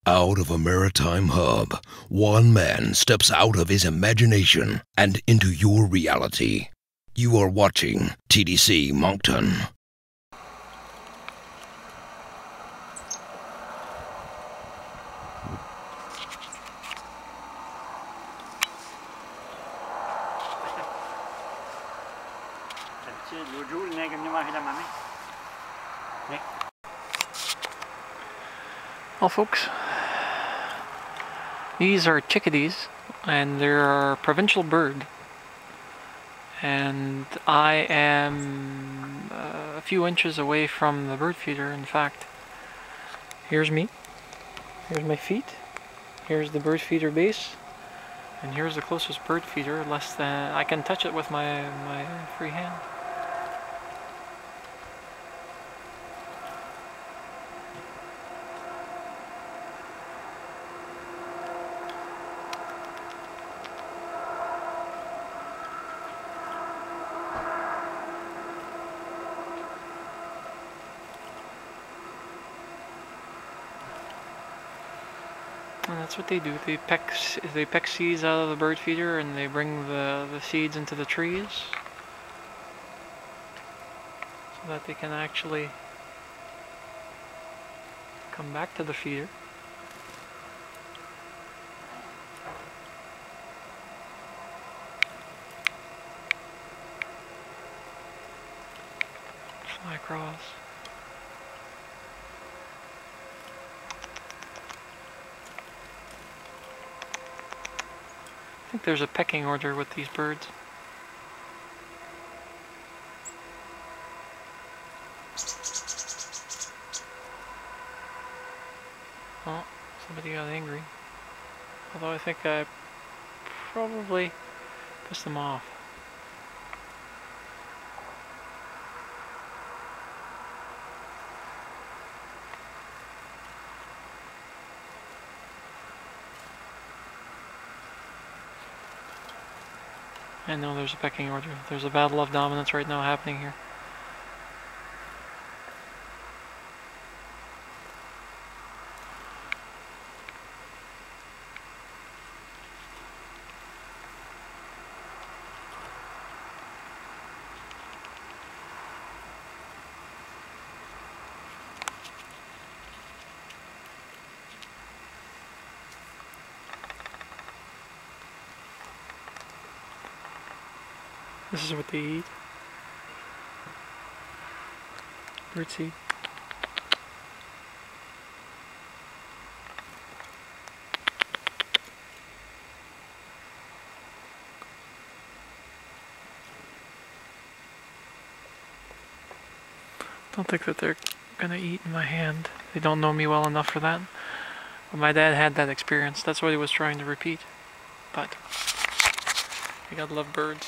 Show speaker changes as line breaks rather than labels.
Out of a maritime hub, one man steps out of his imagination and into your reality. You are watching TDC Moncton.
Well, folks, these are chickadees, and they're a provincial bird. And I am a few inches away from the bird feeder. In fact, here's me, here's my feet, here's the bird feeder base, and here's the closest bird feeder, less than, I can touch it with my free hand. And that's what they do. They peck seeds out of the bird feeder, and they bring the seeds into the trees so that they can actually come back to the feeder. Fly across. I think there's a pecking order with these birds. Oh, somebody got angry. Although I think I probably pissed them off. I know there's a pecking order. There's a battle of dominance right now happening here. This is what they eat. Birdseed. Don't think that they're gonna eat in my hand. They don't know me well enough for that. But my dad had that experience. That's what he was trying to repeat. But you gotta love birds.